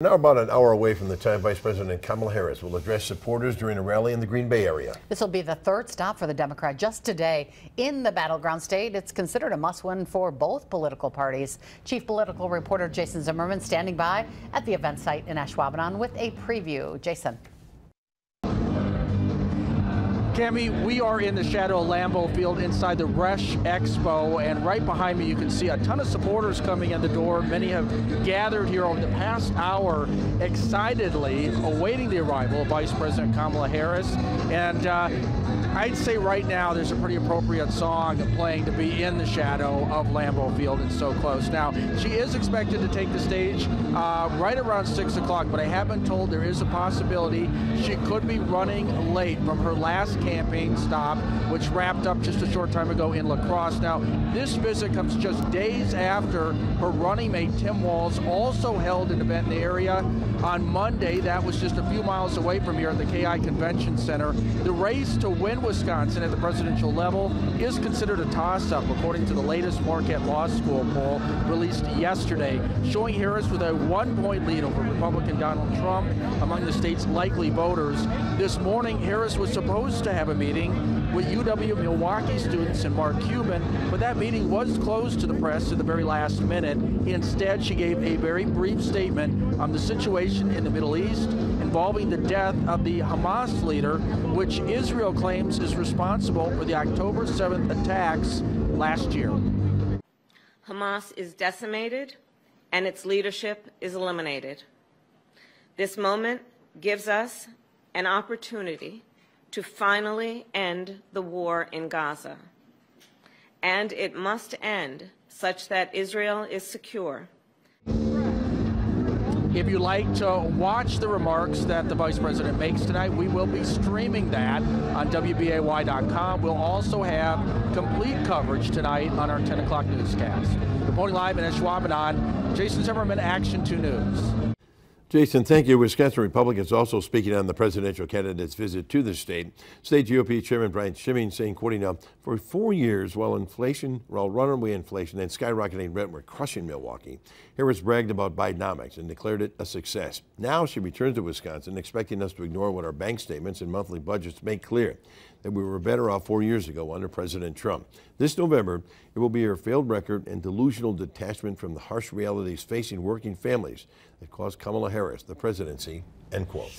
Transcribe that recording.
Now about an hour away from the time Vice President Kamala Harris will address supporters during a rally in the Green Bay area. This will be the third stop for the Democrat just today in the battleground state. It's considered a must-win for both political parties. Chief political reporter Jason Zimmerman standing by at the event site in Ashwaubenon with a preview. Jason. Cami, we are in the shadow of Lambeau Field inside the Resch Expo, and right behind me you can see a ton of supporters coming in the door. Many have gathered here over the past hour excitedly awaiting the arrival of Vice President Kamala Harris. And I'd say right now there's a pretty appropriate song playing to be in the shadow of Lambeau Field and so close. Now, she is expected to take the stage right around 6 o'clock, but I have been told there is a possibility she could be running late from her last campaign stop, which wrapped up just a short time ago in La Crosse. Now, this visit comes just days after her running mate Tim Walz also held an event in the area on Monday. That was just a few miles away from here at the KI Convention Center. The race to win Wisconsin at the presidential level is considered a toss-up, according to the latest Marquette Law School poll released yesterday, showing Harris with a 1-point lead over Republican Donald Trump among the state's likely voters. This morning, Harris was supposed to have a meeting with UW-Milwaukee students and Mark Cuban, but that meeting was closed to the press at the very last minute. Instead, she gave a very brief statement on the situation in the Middle East involving the death of the Hamas leader, which Israel claims is responsible for the October 7th attacks last year. Hamas is decimated and its leadership is eliminated. This moment gives us an opportunity to finally end the war in Gaza. And it must end such that Israel is secure. If you'd like to watch the remarks that the Vice President makes tonight, we will be streaming that on WBAY.com. We'll also have complete coverage tonight on our 10 o'clock newscast. Reporting live in Ashwaubenon, Jason Zimmerman, Action 2 News. Jason, thank you. Wisconsin Republicans also speaking on the presidential candidate's visit to the state. State GOP Chairman Brian Schimming saying, quoting now, for 4 years, while runaway inflation and skyrocketing rent were crushing Milwaukee, Harris bragged about Bidenomics and declared it a success. Now she returns to Wisconsin, expecting us to ignore what our bank statements and monthly budgets make clear, that we were better off 4 years ago under President Trump. This November, it will be her failed record and delusional detachment from the harsh realities facing working families that caused Kamala Harris the presidency, end quote.